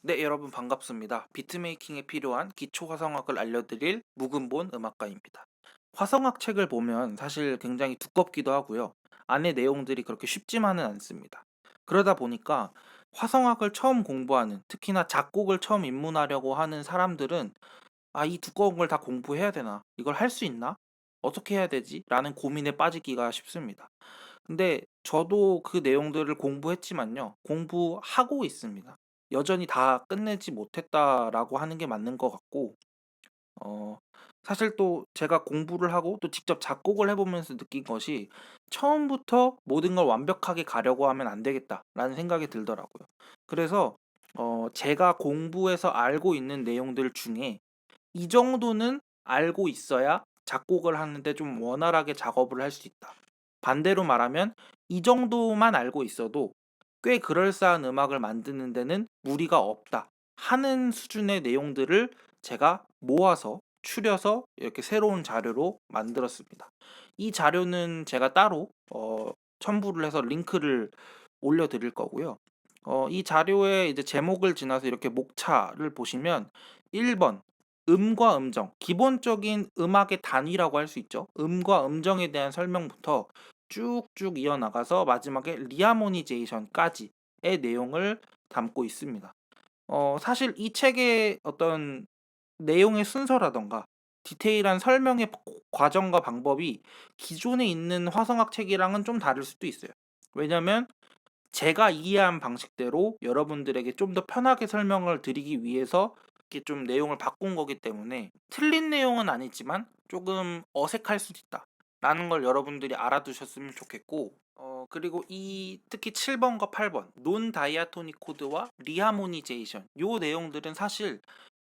네, 여러분 반갑습니다. 비트메이킹에 필요한 기초 화성학을 알려드릴 묵은본 음악가입니다. 화성학 책을 보면 사실 굉장히 두껍기도 하고요. 안에 내용들이 그렇게 쉽지만은 않습니다. 그러다 보니까 화성학을 처음 공부하는, 특히나 작곡을 처음 입문하려고 하는 사람들은 이 두꺼운 걸 다 공부해야 되나? 이걸 할 수 있나? 어떻게 해야 되지? 라는 고민에 빠지기가 쉽습니다. 근데 저도 그 내용들을 공부했지만요. 공부하고 있습니다. 여전히 다 끝내지 못했다라고 하는 게 맞는 것 같고, 어, 사실 또 제가 공부를 하고 또 직접 작곡을 해보면서 느낀 것이 처음부터 모든 걸 완벽하게 가려고 하면 안 되겠다라는 생각이 들더라고요. 그래서 제가 공부해서 알고 있는 내용들 중에 이 정도는 알고 있어야 작곡을 하는데 좀 원활하게 작업을 할 수 있다. 반대로 말하면 이 정도만 알고 있어도 꽤 그럴싸한 음악을 만드는 데는 무리가 없다 하는 수준의 내용들을 제가 모아서 추려서 이렇게 새로운 자료로 만들었습니다. 이 자료는 제가 따로 첨부를 해서 링크를 올려드릴 거고요. 이 자료에 이제 제목을 지나서 이렇게 목차를 보시면 1번 음과 음정, 기본적인 음악의 단위라고 할 수 있죠. 음과 음정에 대한 설명부터 쭉쭉 이어나가서 마지막에 리하모니제이션까지의 내용을 담고 있습니다. 사실 이 책의 어떤 내용의 순서라던가 디테일한 설명의 과정과 방법이 기존에 있는 화성학 책이랑은 좀 다를 수도 있어요. 왜냐면 제가 이해한 방식대로 여러분들에게 좀 더 편하게 설명을 드리기 위해서 이렇게 좀 내용을 바꾼 거기 때문에 틀린 내용은 아니지만 조금 어색할 수도 있다 라는 걸 여러분들이 알아두셨으면 좋겠고, 그리고 이 특히 7번과 8번 논 다이아토닉 코드와 리하모니제이션 요 내용들은 사실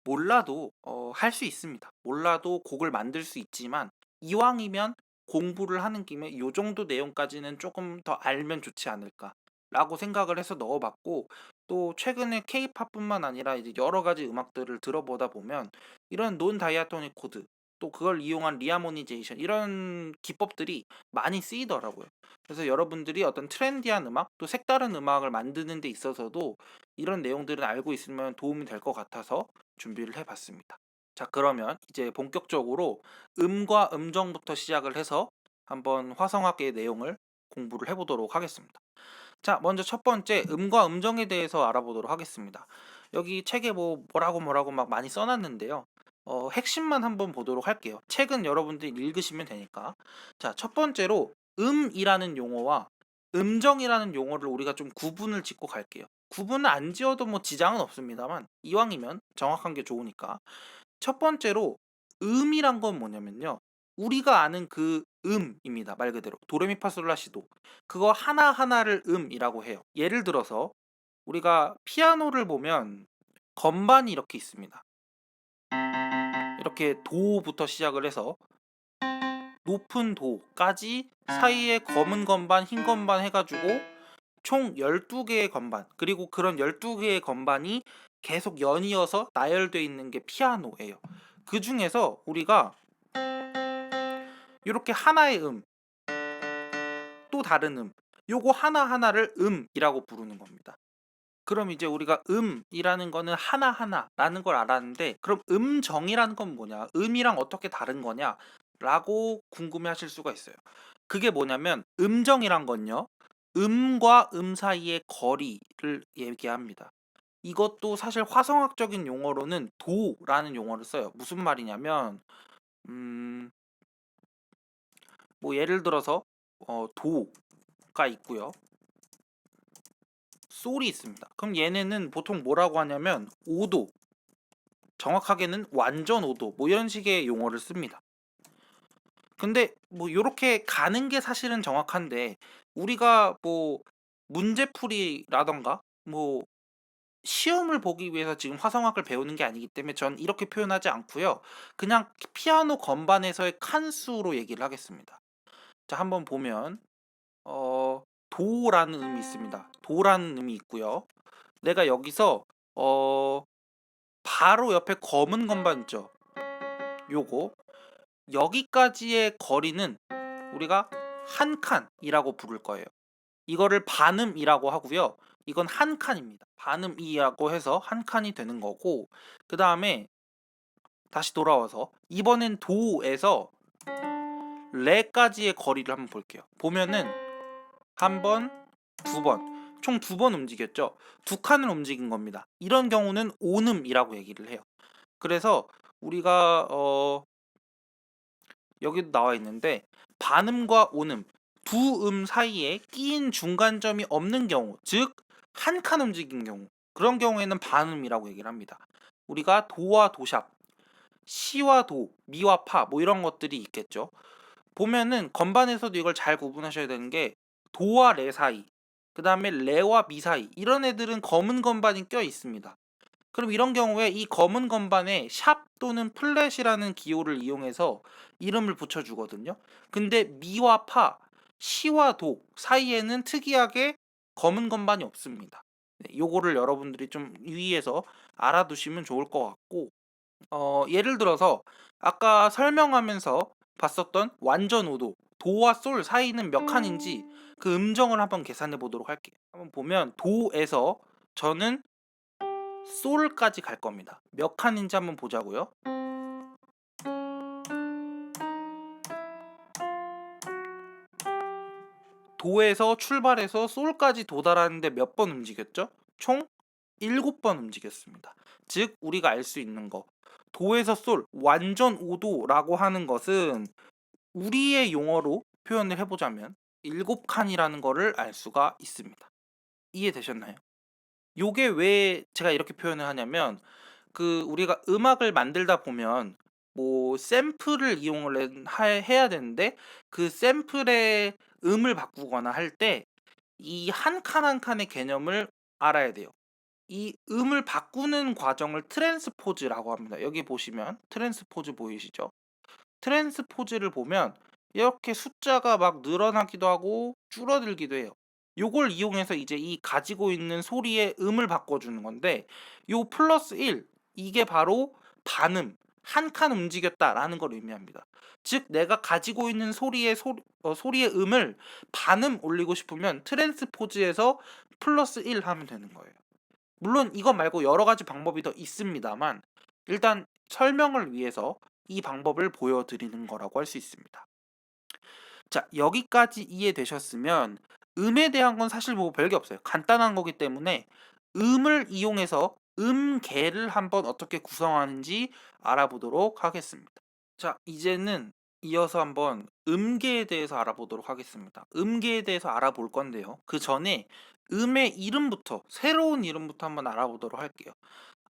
몰라도 할 수 있습니다. 몰라도 곡을 만들 수 있지만 이왕이면 공부를 하는 김에 요 정도 내용까지는 조금 더 알면 좋지 않을까 라고 생각을 해서 넣어봤고, 또 최근에 케이팝뿐만 아니라 이제 여러 가지 음악들을 들어보다 보면 이런 논 다이아토닉 코드 또 그걸 이용한 리하모니제이션 이런 기법들이 많이 쓰이더라고요. 그래서 여러분들이 어떤 트렌디한 음악 또 색다른 음악을 만드는 데 있어서도 이런 내용들은 알고 있으면 도움이 될 것 같아서 준비를 해봤습니다. 자, 그러면 이제 본격적으로 음과 음정부터 시작을 해서 한번 화성학의 내용을 공부를 해보도록 하겠습니다. 자, 먼저 첫 번째 음과 음정에 대해서 알아보도록 하겠습니다. 여기 책에 뭐라고 막 많이 써놨는데요. 핵심만 한번 보도록 할게요. 책은 여러분들이 읽으시면 되니까. 자, 첫 번째로 음이라는 용어와 음정이라는 용어를 우리가 좀 구분을 짓고 갈게요. 구분을 안 지어도 뭐 지장은 없습니다만 이왕이면 정확한 게 좋으니까. 첫 번째로 음이란 건 뭐냐면요. 우리가 아는 그 음입니다. 말 그대로 도레미파솔라시도 그거 하나하나를 음이라고 해요. 예를 들어서 우리가 피아노를 보면 건반이 이렇게 있습니다. 이렇게 도부터 시작을 해서 높은 도까지 사이에 검은 건반, 흰 건반 해가지고 총 12개의 건반, 그리고 그런 12개의 건반이 계속 연이어서 나열되어 있는 게 피아노예요. 그 중에서 우리가 이렇게 하나의 또 다른 요거 하나하나를 음이라고 부르는 겁니다. 그럼 이제 우리가 음이라는 거는 하나하나라는 걸 알았는데, 그럼 음정이라는 건 뭐냐? 음이랑 어떻게 다른 거냐? 라고 궁금해 하실 수가 있어요. 그게 뭐냐면, 음정이란 건요, 음과 음 사이의 거리를 얘기합니다. 이것도 사실 화성학적인 용어로는 도라는 용어를 써요. 무슨 말이냐면, 음, 뭐 예를 들어서, 도가 있고요. 솔이 있습니다. 그럼 얘네는 보통 뭐라고 하냐면 5도, 정확하게는 완전 5도 뭐 이런 식의 용어를 씁니다. 근데 뭐 이렇게 가는 게 사실은 정확한데, 우리가 뭐 문제풀이라던가 뭐 시험을 보기 위해서 지금 화성학을 배우는 게 아니기 때문에 전 이렇게 표현하지 않고요. 그냥 피아노 건반에서의 칸수로 얘기를 하겠습니다. 자, 한번 보면 도라는 음이 있습니다. 도라는 음이 있고요. 내가 여기서 어 바로 옆에 검은 건반 있죠. 요거 여기까지의 거리는 우리가 한 칸이라고 부를 거예요. 이거를 반음이라고 하고요. 이건 한 칸입니다. 반음이라고 해서 한 칸이 되는 거고, 그 다음에 다시 돌아와서 이번엔 도에서 레까지의 거리를 한번 볼게요. 보면은 한 번, 두 번, 총 두 번 움직였죠. 두 칸을 움직인 겁니다. 이런 경우는 온음이라고 얘기를 해요. 그래서 우리가 여기도 나와 있는데 반음과 온음 두 사이에 끼인 중간점이 없는 경우, 즉 한 칸 움직인 경우, 그런 경우에는 반음이라고 얘기를 합니다. 우리가 도와 도샵, 시와 도, 미와 파 뭐 이런 것들이 있겠죠. 보면은 건반에서도 이걸 잘 구분하셔야 되는 게 도와 레 사이, 그 다음에 레와 미 사이, 이런 애들은 검은 건반이 껴 있습니다. 그럼 이런 경우에 이 검은 건반에 샵 또는 플랫이라는 기호를 이용해서 이름을 붙여주거든요. 근데 미와 파, 시와 도 사이에는 특이하게 검은 건반이 없습니다. 네, 요거를 여러분들이 좀 유의해서 알아두시면 좋을 것 같고, 예를 들어서 아까 설명하면서 봤었던 완전 오도, 도와 솔 사이는 몇 칸인지 그 음정을 한번 계산해 보도록 할게요. 한번 보면 도에서 저는 솔까지 갈 겁니다. 몇 칸인지 한번 보자고요. 도에서 출발해서 솔까지 도달하는데 몇 번 움직였죠? 총 7번 움직였습니다. 즉 우리가 알 수 있는 거, 도에서 솔 완전 오도라고 하는 것은 우리의 용어로 표현을 해보자면 7칸이라는 거를 알 수가 있습니다. 이해되셨나요? 요게 왜 제가 이렇게 표현을 하냐면, 그 우리가 음악을 만들다 보면 뭐 샘플을 이용을 해야 되는데 그 샘플의 음을 바꾸거나 할 때 이 한 칸 한 칸의 개념을 알아야 돼요. 이 음을 바꾸는 과정을 트랜스포즈라고 합니다. 여기 보시면 트랜스포즈 보이시죠? 트랜스포즈를 보면 이렇게 숫자가 막 늘어나기도 하고 줄어들기도 해요. 요걸 이용해서 이제 이 가지고 있는 소리의 음을 바꿔주는 건데, 요 플러스 1 이게 바로 반음, 한 칸 움직였다라는 걸 의미합니다. 즉 내가 가지고 있는 소리의 음을 반음 올리고 싶으면 트랜스포즈에서 플러스 1 하면 되는 거예요. 물론 이것 말고 여러 가지 방법이 더 있습니다만 일단 설명을 위해서 이 방법을 보여드리는 거라고 할 수 있습니다. 자, 여기까지 이해되셨으면 음에 대한 건 사실 뭐 별게 없어요. 간단한 거기 때문에 음을 이용해서 음계를 한번 어떻게 구성하는지 알아보도록 하겠습니다. 자, 이제는 이어서 한번 음계에 대해서 알아보도록 하겠습니다. 음계에 대해서 알아볼 건데요. 그 전에 음의 이름부터, 새로운 이름부터 한번 알아보도록 할게요.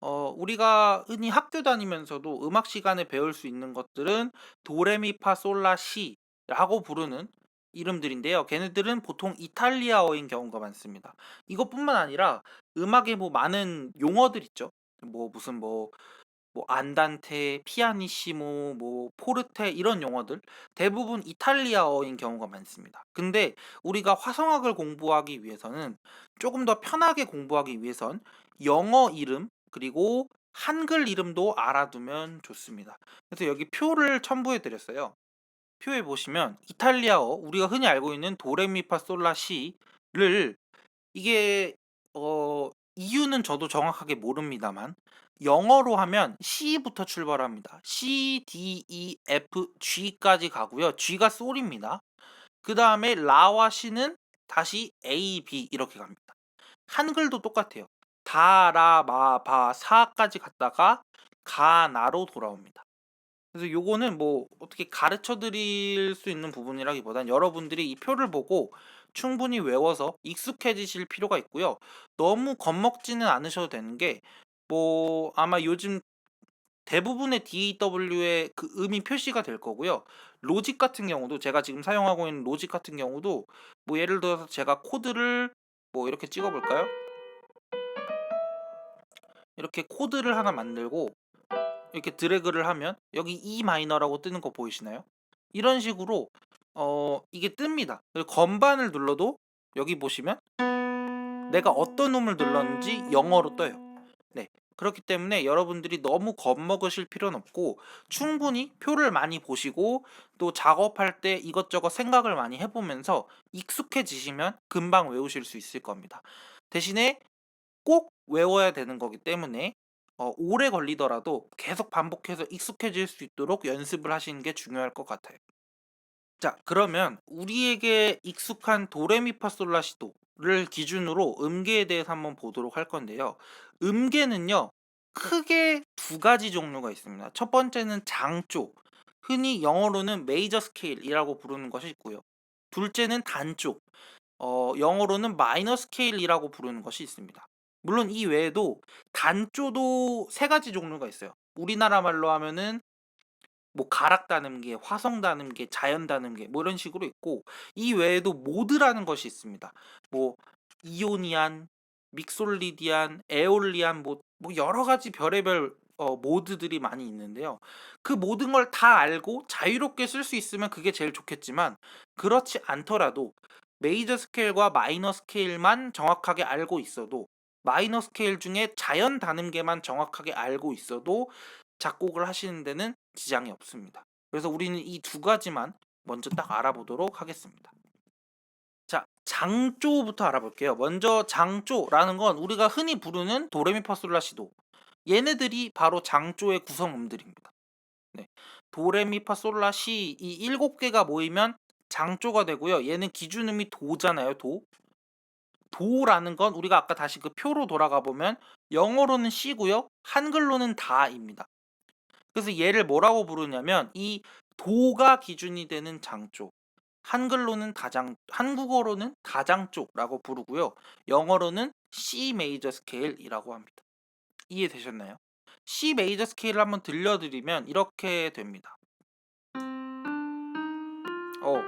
우리가 흔히 학교 다니면서도 음악 시간에 배울 수 있는 것들은 도레미파솔라 시라고 부르는 이름들인데요. 걔네들은 보통 이탈리아어인 경우가 많습니다. 이것뿐만 아니라 음악에 뭐 많은 용어들 있죠. 뭐 무슨 뭐 안단테, 피아니시모, 뭐 포르테 이런 용어들 대부분 이탈리아어인 경우가 많습니다. 근데 우리가 화성학을 공부하기 위해서는, 조금 더 편하게 공부하기 위해선 영어 이름 그리고 한글 이름도 알아두면 좋습니다. 그래서 여기 표를 첨부해 드렸어요. 표에 보시면 이탈리아어, 우리가 흔히 알고 있는 도레미파솔라시를, 이게 이유는 저도 정확하게 모릅니다만 영어로 하면 C부터 출발합니다. C, D, E, F, G까지 가고요. G가 솔입니다. 그 다음에 라와 C는 다시 A, B 이렇게 갑니다. 한글도 똑같아요. 다, 라, 마, 바, 사까지 갔다가 가, 나로 돌아옵니다. 그래서 요거는 뭐 어떻게 가르쳐 드릴 수 있는 부분이라기보단 여러분들이 이 표를 보고 충분히 외워서 익숙해지실 필요가 있고요. 너무 겁먹지는 않으셔도 되는 게, 뭐 아마 요즘 대부분의 DAW의 그 음이 표시가 될 거고요. 로직 같은 경우도, 제가 지금 사용하고 있는 로직 같은 경우도 뭐 예를 들어서 제가 코드를 뭐 이렇게 찍어 볼까요? 이렇게 코드를 하나 만들고 이렇게 드래그를 하면 여기 E 마이너라고 뜨는 거 보이시나요? 이런 식으로 이게 뜹니다. 그리고 건반을 눌러도 여기 보시면 내가 어떤 음을 눌렀는지 영어로 떠요. 네. 그렇기 때문에 여러분들이 너무 겁먹으실 필요는 없고 충분히 표를 많이 보시고 또 작업할 때 이것저것 생각을 많이 해보면서 익숙해지시면 금방 외우실 수 있을 겁니다. 대신에 꼭 외워야 되는 거기 때문에 오래 걸리더라도 계속 반복해서 익숙해질 수 있도록 연습을 하시는 게 중요할 것 같아요. 자, 그러면 우리에게 익숙한 도레미파솔라시도를 기준으로 음계에 대해서 한번 보도록 할 건데요. 음계는요, 크게 두 가지 종류가 있습니다. 첫 번째는 장조, 흔히 영어로는 메이저 스케일이라고 부르는 것이 있고요. 둘째는 단조, 영어로는 마이너 스케일이라고 부르는 것이 있습니다. 물론 이 외에도 단조도 세 가지 종류가 있어요. 우리나라 말로 하면은 뭐 가락 다듬기, 화성 다듬기, 자연 다듬기 뭐 이런 식으로 있고, 이 외에도 모드라는 것이 있습니다. 뭐 이오니안, 믹솔리디안, 에올리안 뭐 여러 가지 별의별 모드들이 많이 있는데요. 그 모든 걸 다 알고 자유롭게 쓸 수 있으면 그게 제일 좋겠지만, 그렇지 않더라도 메이저 스케일과 마이너 스케일만 정확하게 알고 있어도, 마이너 스케일 중에 자연 다듬계만 정확하게 알고 있어도 작곡을 하시는 데는 지장이 없습니다. 그래서 우리는 이 두 가지만 먼저 딱 알아보도록 하겠습니다. 자, 장조부터 알아볼게요. 먼저 장조라는 건 우리가 흔히 부르는 도레미파솔라시도, 얘네들이 바로 장조의 구성음들입니다. 네. 도레미파솔라시 이 일곱 개가 모이면 장조가 되고요. 얘는 기준음이 도잖아요. 도라는 건 우리가 아까 다시 그 표로 돌아가 보면 영어로는 C고요. 한글로는 다입니다. 그래서 얘를 뭐라고 부르냐면 이 도가 기준이 되는 장조, 한국어로는 다장조라고 부르고요. 영어로는 C 메이저 스케일이라고 합니다. 이해되셨나요? C 메이저 스케일을 한번 들려드리면 이렇게 됩니다. 어,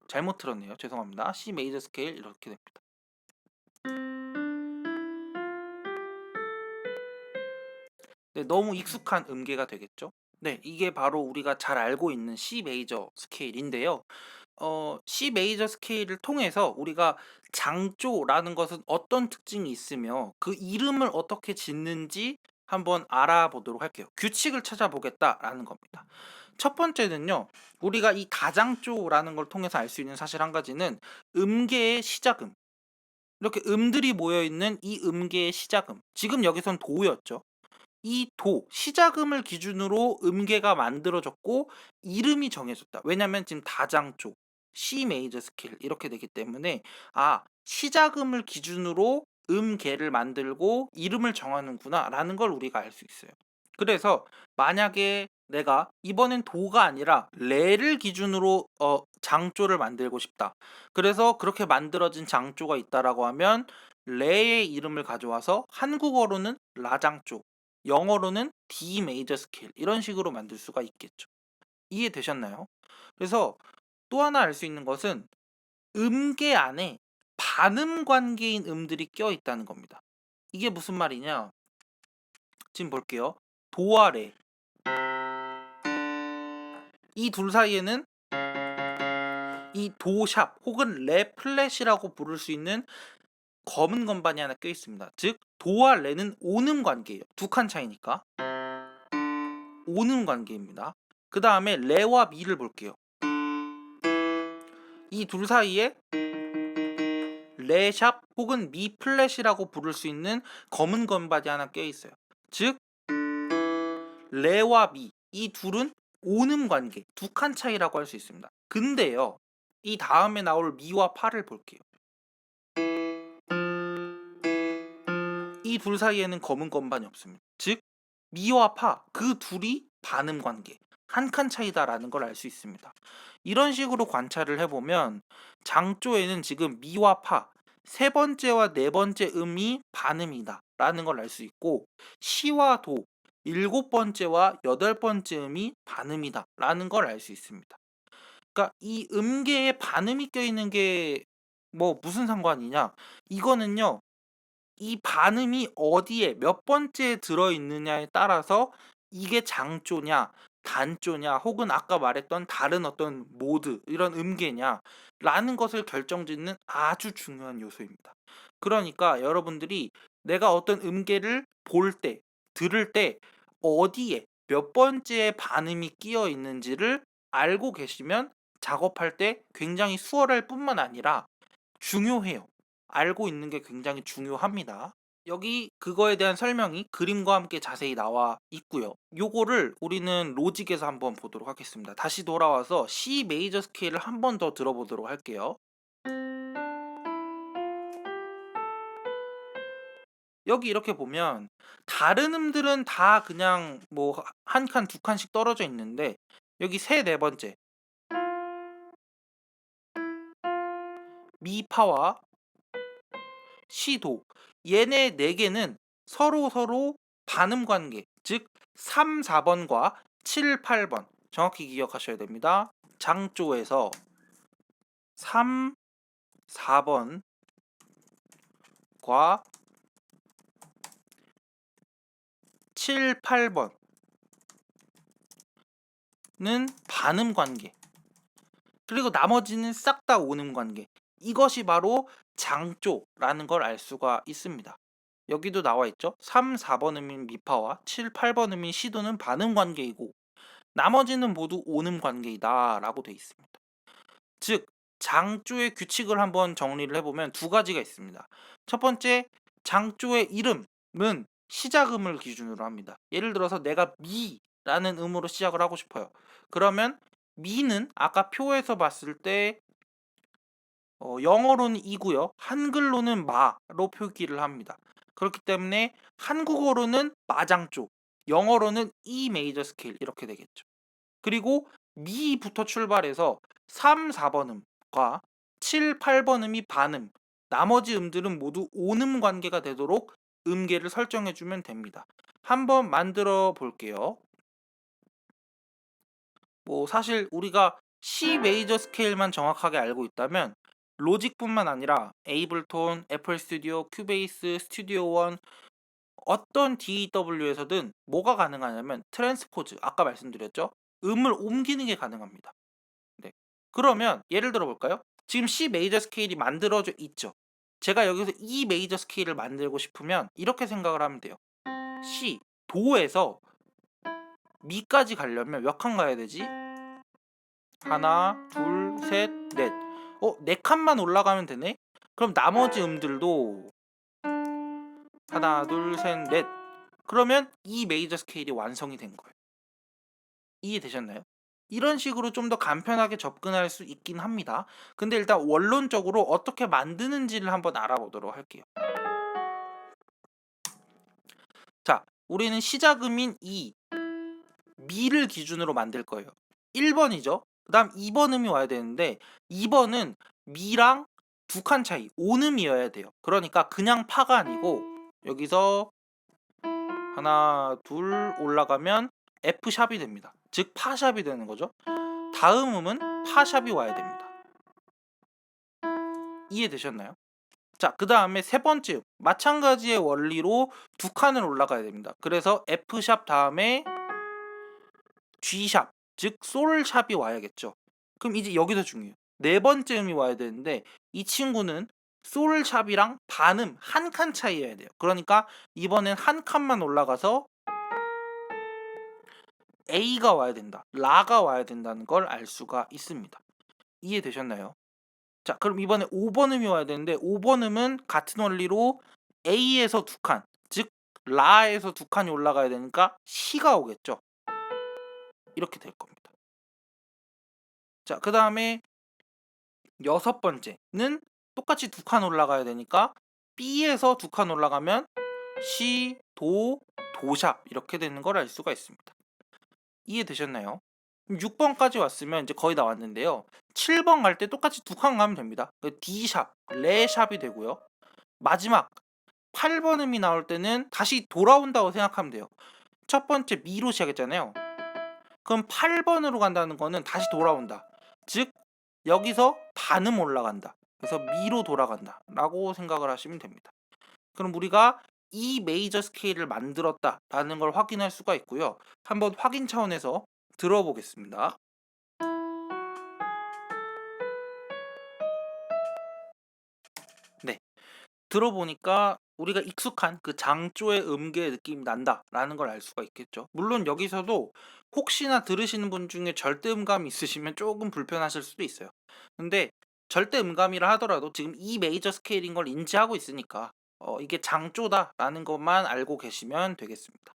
잘못 들었네요. 죄송합니다. C 메이저 스케일 이렇게 됩니다. 네, 너무 익숙한 음계가 되겠죠? 네, 이게 바로 우리가 잘 알고 있는 C 메이저 스케일인데요. C 메이저 스케일을 통해서 우리가 장조라는 것은 어떤 특징이 있으며 그 이름을 어떻게 짓는지 한번 알아보도록 할게요. 규칙을 찾아보겠다라는 겁니다. 첫 번째는요, 우리가 이 다장조라는 걸 통해서 알 수 있는 사실 한 가지는 음계의 시작음. 이렇게 음들이 모여 있는 이 음계의 시작음. 지금 여기선 도였죠. 이 시작음을 기준으로 음계가 만들어졌고 이름이 정해졌다. 왜냐면 지금 다장조, C 메이저 스케일 이렇게 되기 때문에, 시작음을 기준으로 음계를 만들고 이름을 정하는구나라는 걸 우리가 알 수 있어요. 그래서 만약에 내가 이번엔 도가 아니라 레를 기준으로 장조를 만들고 싶다. 그래서 그렇게 만들어진 장조가 있다라고 하면 레의 이름을 가져와서 한국어로는 라장조, 영어로는 D 메이저 스케일 이런 식으로 만들 수가 있겠죠. 이해되셨나요? 그래서 또 하나 알 수 있는 것은 음계 안에 반음 관계인 음들이 껴 있다는 겁니다. 이게 무슨 말이냐? 지금 볼게요. 도와 레. 이 둘 사이에는 이 도샵 혹은 레 플랫이라고 부를 수 있는 검은 건반이 하나 껴 있습니다. 즉 도와 레는 오는 관계예요. 두 칸 차이니까 오는 관계입니다. 그 다음에 레와 미를 볼게요. 이 둘 사이에 레샵 혹은 미 플랫이라고 부를 수 있는 검은 건반이 하나 껴 있어요. 즉 레와 미, 이 둘은 오는 관계, 두 칸 차이라고 할 수 있습니다. 근데요, 이 다음에 나올 미와 파를 볼게요. 이 둘 사이에는 검은 건반이 없습니다. 즉 미와 파, 그 둘이 반음 관계, 한 칸 차이다라는 걸 알 수 있습니다. 이런 식으로 관찰을 해보면 장조에는 지금 미와 파, 세 번째와 네 번째 음이 반음이다라는 걸 알 수 있고, 시와 도, 일곱 번째와 여덟 번째 음이 반음이다라는 걸 알 수 있습니다. 그러니까 이 음계에 반음이 껴있는 게 뭐 무슨 상관이냐? 이거는요, 이 반음이 어디에 몇 번째에 들어있느냐에 따라서 이게 장조냐 단조냐 혹은 아까 말했던 다른 어떤 모드 이런 음계냐 라는 것을 결정짓는 아주 중요한 요소입니다. 그러니까 여러분들이 내가 어떤 음계를 볼 때, 들을 때 어디에 몇 번째에 반음이 끼어 있는지를 알고 계시면 작업할 때 굉장히 수월할 뿐만 아니라 중요해요. 알고 있는 게 굉장히 중요합니다. 여기 그거에 대한 설명이 그림과 함께 자세히 나와 있고요. 요거를 우리는 로직에서 한번 보도록 하겠습니다. 다시 돌아와서 C 메이저 스케일을 한 번 더 들어보도록 할게요. 여기 이렇게 보면 다른 음들은 다 그냥 뭐 한 칸, 두 칸씩 떨어져 있는데 여기 세 네 번째 미파와 시도, 얘네 네 개는 서로 반음 관계, 즉 3, 4번과 7, 8번 정확히 기억하셔야 됩니다. 장조에서 3, 4번과 7, 8번은 반음 관계, 그리고 나머지는 싹 다 오음 관계. 이것이 바로 장조라는 걸 알 수가 있습니다. 여기도 나와 있죠. 3, 4번 음인 미파와 7, 8번 음인 시도는 반음 관계이고 나머지는 모두 오음 관계이다 라고 되어 있습니다. 즉 장조의 규칙을 한번 정리를 해보면 두 가지가 있습니다. 첫 번째, 장조의 이름은 시작음을 기준으로 합니다. 예를 들어서 내가 미라는 음으로 시작을 하고 싶어요. 그러면 미는 아까 표에서 봤을 때 영어로는 이고요. 한글로는 마로 표기를 합니다. 그렇기 때문에 한국어로는 마장조, 영어로는 E 메이저 스케일 이렇게 되겠죠. 그리고 미부터 출발해서 3, 4번 음과 7, 8번 음이 반음, 나머지 음들은 모두 온음 관계가 되도록 음계를 설정해 주면 됩니다. 한번 만들어 볼게요. 뭐 사실 우리가 C 메이저 스케일만 정확하게 알고 있다면 로직뿐만 아니라 에이블톤, 애플 스튜디오, 큐베이스, 스튜디오 원 어떤 DAW에서든 뭐가 가능하냐면 트랜스포즈, 아까 말씀드렸죠? 음을 옮기는 게 가능합니다. 네. 그러면 예를 들어 볼까요? 지금 C 메이저 스케일이 만들어져 있죠. 제가 여기서 E 메이저 스케일을 만들고 싶으면 이렇게 생각을 하면 돼요. C 도에서 미까지 가려면 몇 칸 가야 되지? 하나, 둘, 셋, 넷. 네 칸만 올라가면 되네? 그럼 나머지 음들도 하나, 둘, 셋, 넷. 그러면 이 메이저 스케일이 완성이 된 거예요. 이해되셨나요? 이런 식으로 좀 더 간편하게 접근할 수 있긴 합니다. 근데 일단 원론적으로 어떻게 만드는지를 한번 알아보도록 할게요. 자, 우리는 시작음인 이 미를 기준으로 만들 거예요. 1번이죠. 그 다음 2번 음이 와야 되는데 2번은 미랑 두 칸 차이, 온음이어야 돼요. 그러니까 그냥 파가 아니고 여기서 하나, 둘 올라가면 F샵이 됩니다. 즉 파샵이 되는 거죠. 다음 음은 파샵이 와야 됩니다. 이해되셨나요? 자, 그 다음에 세 번째 음. 마찬가지의 원리로 두 칸을 올라가야 됩니다. 그래서 F샵 다음에 G샵, 즉 솔샵이 와야겠죠. 그럼 이제 여기서 중요해요. 네 번째 음이 와야 되는데 이 친구는 솔샵이랑 반음 한 칸 차이여야 돼요. 그러니까 이번엔 한 칸만 올라가서 A가 와야 된다, 라가 와야 된다는 걸 알 수가 있습니다. 이해되셨나요? 자, 그럼 이번에 5번 음이 와야 되는데 5번 음은 같은 원리로 A에서 두 칸, 즉 라에서 두 칸이 올라가야 되니까 C가 오겠죠. 이렇게 될 겁니다. 자, 그 다음에 여섯 번째는 똑같이 두 칸 올라가야 되니까 B에서 두 칸 올라가면 C, 도, 도샵 이렇게 되는 걸 알 수가 있습니다. 이해되셨나요? 6번까지 왔으면 이제 거의 다 왔는데요. 7번 갈 때 똑같이 두 칸 가면 됩니다. D샵, 레샵이 되고요. 마지막 8번 음이 나올 때는 다시 돌아온다고 생각하면 돼요. 첫 번째 미로 시작했잖아요. 그럼 8번으로 간다는 거는 다시 돌아온다. 즉 여기서 반음 올라간다. 그래서 미로 돌아간다 라고 생각을 하시면 됩니다. 그럼 우리가 이 메이저 스케일을 만들었다라는 걸 확인할 수가 있고요. 한번 확인 차원에서 들어보겠습니다. 네, 들어보니까 우리가 익숙한 그 장조의 음계의 느낌이 난다라는 걸 알 수가 있겠죠. 물론 여기서도 혹시나 들으시는 분 중에 절대음감이 있으시면 조금 불편하실 수도 있어요. 근데 절대 음감이라 하더라도 지금 E 메이저 스케일인 걸 인지하고 있으니까 이게 장조다라는 것만 알고 계시면 되겠습니다.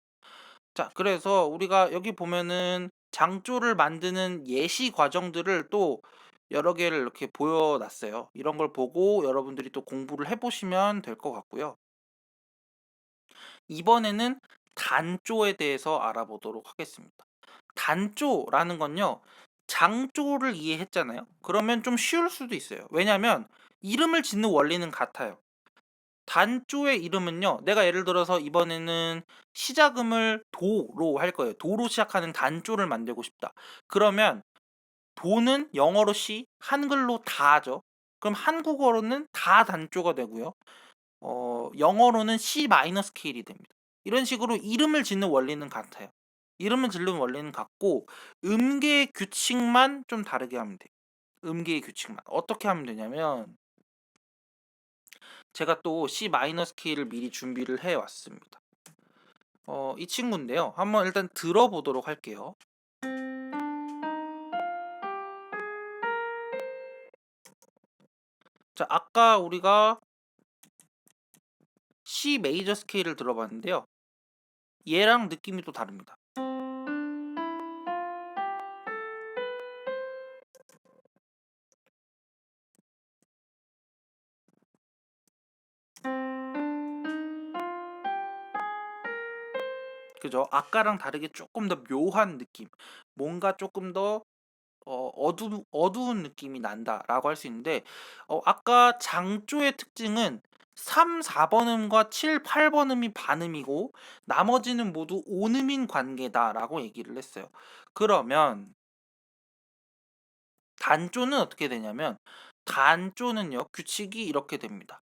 자, 그래서 우리가 여기 보면은 장조를 만드는 예시 과정들을 또 여러 개를 이렇게 보여놨어요. 이런 걸 보고 여러분들이 또 공부를 해보시면 될 것 같고요. 이번에는 단조에 대해서 알아보도록 하겠습니다. 단조라는 건요, 장조를 이해했잖아요. 그러면 좀 쉬울 수도 있어요. 왜냐면 이름을 짓는 원리는 같아요. 단조의 이름은요, 내가 예를 들어서 이번에는 시작음을 도로 할 거예요. 도로 시작하는 단조를 만들고 싶다. 그러면 도는 영어로 시, 한글로 다죠. 그럼 한국어로는 다 단조가 되고요. 영어로는 C 마이너 스케일이 됩니다. 이런 식으로 이름을 짓는 원리는 같아요. 이름을 짓는 원리는 같고 음계의 규칙만 좀 다르게 하면 돼요. 음계의 규칙만. 어떻게 하면 되냐면 제가 또 C 마이너 스케일을 미리 준비를 해 왔습니다. 이 친구인데요. 한번 일단 들어보도록 할게요. 자, 아까 우리가 C 메이저 스케일을 들어봤는데요. 얘랑 느낌이 또 다릅니다. 그죠? 아까랑 다르게 조금 더 묘한 느낌, 뭔가 조금 더 어두운 느낌이 난다라고 할 수 있는데, 아까 장조의 특징은 3, 4번 음과 7, 8번 음이 반음이고 나머지는 모두 온음인 관계다라고 얘기를 했어요. 그러면 단조는 어떻게 되냐면, 단조는요, 규칙이 이렇게 됩니다.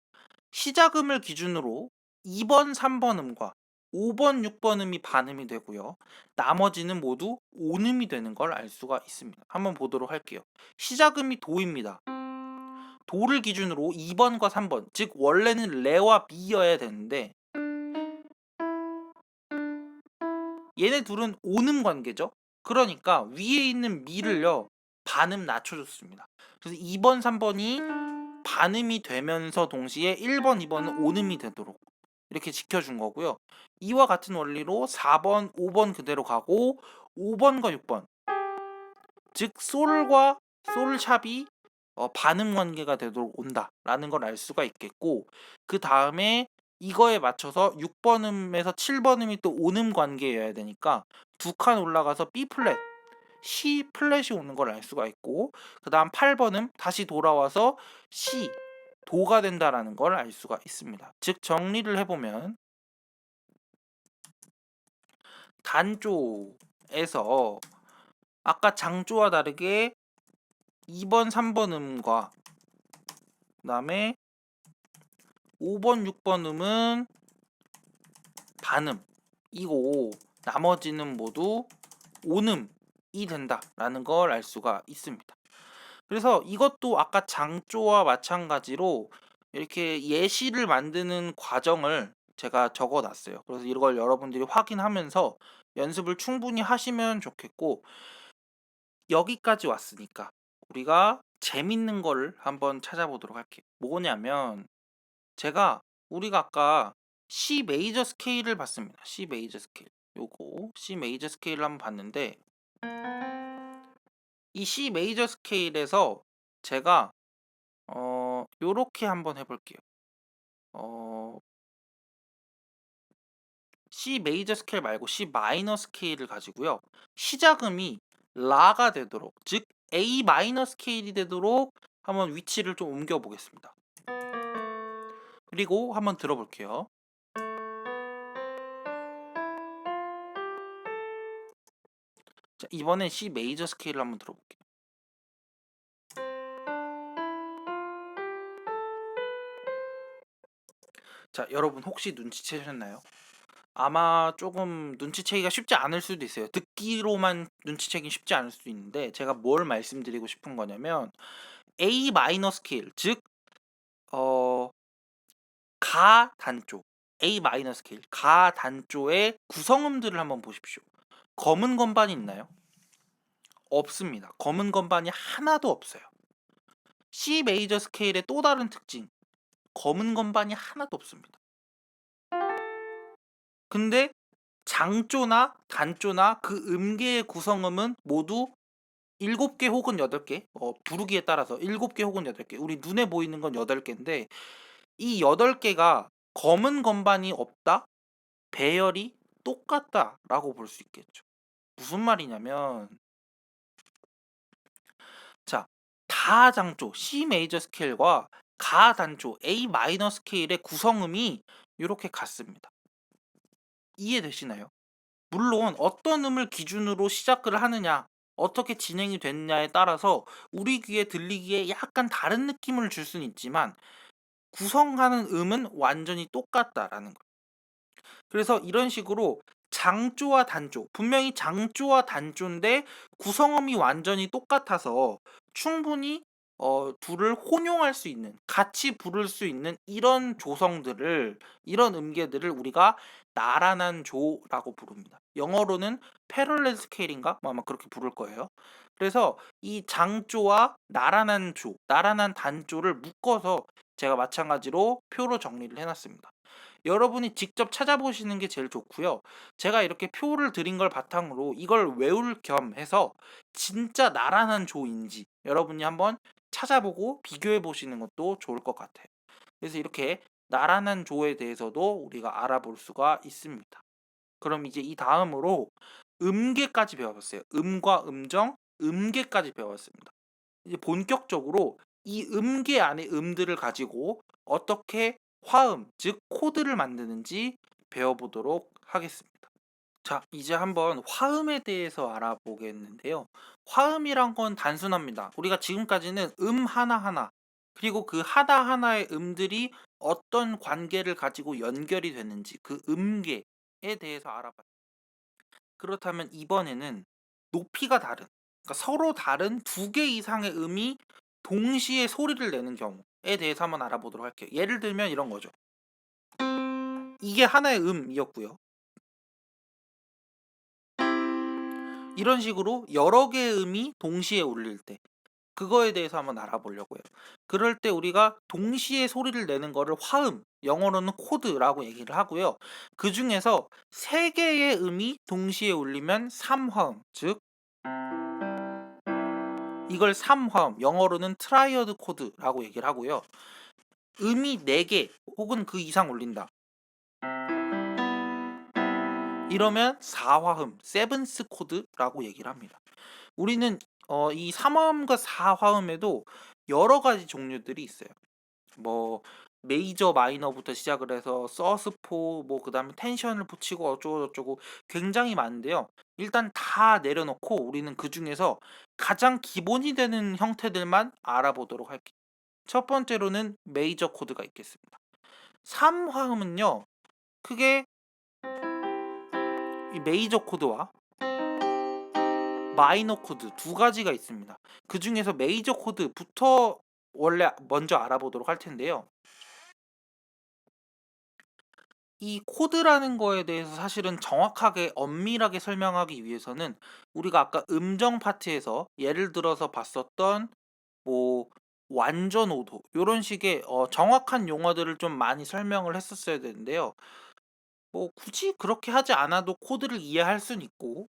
시작음을 기준으로 2번, 3번 음과 5번, 6번 음이 반음이 되고요. 나머지는 모두 온음이 되는 걸 알 수가 있습니다. 한번 보도록 할게요. 시작음이 도입니다. 도를 기준으로 2번과 3번, 즉 원래는 레와 미여야 되는데 얘네 둘은 온음 관계죠. 그러니까 위에 있는 미를요, 반음 낮춰줬습니다. 그래서 2번, 3번이 반음이 되면서 동시에 1번, 2번은 온음이 되도록 이렇게 지켜준 거고요. 이와 같은 원리로 4번, 5번 그대로 가고 5번과 6번, 즉 솔과 솔샵이 반음 관계가 되도록 온다라는 걸 알 수가 있겠고, 그 다음에 이거에 맞춰서 6번 음에서 7번 음이 또 온음 관계여야 되니까 두 칸 올라가서 B 플랫, C 플랫이 오는 걸 알 수가 있고, 그 다음 8번 음 다시 돌아와서 C 도가 된다라는 걸 알 수가 있습니다. 즉 정리를 해보면 단조에서 아까 장조와 다르게 2번, 3번 음과 그다음에 5번, 6번 음은 반음이고 나머지는 모두 온음이 된다라는 걸 알 수가 있습니다. 그래서 이것도 아까 장조와 마찬가지로 이렇게 예시를 만드는 과정을 제가 적어 놨어요. 그래서 이걸 여러분들이 확인하면서 연습을 충분히 하시면 좋겠고, 여기까지 왔으니까 우리가 재밌는 거를 한번 찾아보도록 할게요. 뭐냐면 우리가 아까 C 메이저 스케일을 봤습니다. C 메이저 스케일. 요거 C 메이저 스케일을 한번 봤는데, 이 C 메이저 스케일에서 제가 요렇게 한번 해볼게요. 어, C 메이저 스케일 말고 C 마이너 스케일을 가지고요. 시작음이 라가 되도록, 즉 A 마이너 스케일이 되도록 한번 위치를 좀 옮겨 보겠습니다. 그리고 한번 들어볼게요. 자, 이번엔 C 메이저 스케일을 한번 들어볼게요. 자, 여러분 혹시 눈치채셨나요? 아마 조금 눈치채기가 쉽지 않을 수도 있어요. 듣기로만 눈치채기 쉽지 않을 수도 있는데, 제가 뭘 말씀드리고 싶은 거냐면 A 마이너 스케일, 즉 어, 가 단조, A 마이너 스케일 가 단조의 구성음들을 한번 보십시오. 검은 건반이 있나요? 없습니다. 검은 건반이 하나도 없어요. C 메이저 스케일의 또 다른 특징, 검은 건반이 하나도 없습니다. 근데 장조나 단조나 그 음계의 구성음은 모두 7개 혹은 8개, 부르기에 따라서 7개 혹은 8개, 우리 눈에 보이는 건 8개인데 이 8개가 검은 건반이 없다? 배열이 똑같다라고 볼 수 있겠죠. 무슨 말이냐면, 자, 다장조 C 메이저 스케일과 가단조 A 마이너 스케일의 구성음이 이렇게 같습니다. 이해되시나요? 물론 어떤 음을 기준으로 시작을 하느냐, 어떻게 진행이 됐냐에 따라서 우리 귀에 들리기에 약간 다른 느낌을 줄 수는 있지만 구성하는 음은 완전히 똑같다라는 거예요. 그래서 이런 식으로 장조와 단조, 분명히 장조와 단조인데 구성음이 완전히 똑같아서 충분히 둘을 혼용할 수 있는, 같이 부를 수 있는 이런 조성들을, 이런 음계들을 우리가 나란한 조라고 부릅니다. 영어로는 패럴렐 스케일인가? 뭐 아마 그렇게 부를 거예요. 그래서 이 장조와 나란한 조, 나란한 단조를 묶어서 제가 마찬가지로 표로 정리를 해놨습니다. 여러분이 직접 찾아보시는 게 제일 좋고요. 제가 이렇게 표를 드린 걸 바탕으로 이걸 외울 겸 해서 진짜 나란한 조인지 여러분이 한번 찾아보고 비교해 보시는 것도 좋을 것 같아요. 그래서 이렇게 나란한 조에 대해서도 우리가 알아볼 수가 있습니다. 그럼 이제 이 다음으로 음계까지 배워봤어요. 음과 음정, 음계까지 배웠습니다. 이제 본격적으로 이 음계 안에 음들을 가지고 어떻게 화음, 즉 코드를 만드는지 배워보도록 하겠습니다. 자, 이제 한번 화음에 대해서 알아보겠는데요. 화음이란 건 단순합니다. 우리가 지금까지는 하나하나, 그리고 그 하나하나의 음들이 어떤 관계를 가지고 연결이 되는지 그 음계에 대해서 알아봤습니다. 그렇다면 이번에는 높이가 다른, 그러니까 서로 다른 2개 이상의 음이 동시에 소리를 내는 경우에 대해서 한번 알아보도록 할게요. 예를 들면 이런 거죠. 이게 하나의 음이었고요. 이런 식으로 여러 개의 음이 동시에 울릴 때 그거에 대해서 한번 알아보려고요. 그럴 때 우리가 동시에 소리를 내는 거를 화음, 영어로는 코드라고 얘기를 하고요. 그 중에서 3개의 음이 동시에 울리면 삼화음, 즉 이걸 삼화음, 영어로는 트라이어드 코드라고 얘기를 하고요. 음이 4개 혹은 그 이상 울린다. 이러면 4화음, 세븐스 코드라고 얘기를 합니다. 우리는 이 3화음과 4화음에도 여러 가지 종류들이 있어요. 뭐 메이저 마이너부터 시작을 해서 서스포 뭐 그다음에 텐션을 붙이고 어쩌고 저쩌고 굉장히 많은데요. 일단 다 내려놓고 우리는 그 중에서 가장 기본이 되는 형태들만 알아보도록 할게요. 첫 번째로는 메이저 코드가 있겠습니다. 3화음은요. 크게 이 메이저 코드와 마이너 코드 2가지가 있습니다. 그 중에서 메이저 코드부터 원래 먼저 알아보도록 할 텐데요. 이 코드라는 거에 대해서 사실은 정확하게 엄밀하게 설명하기 위해서는 우리가 아까 음정 파트에서 예를 들어서 봤었던 뭐 완전 오도 요런 식의 정확한 용어들을 좀 많이 설명을 했었어야 되는데요. 뭐 굳이 그렇게 하지 않아도 코드를 이해할 수는 있고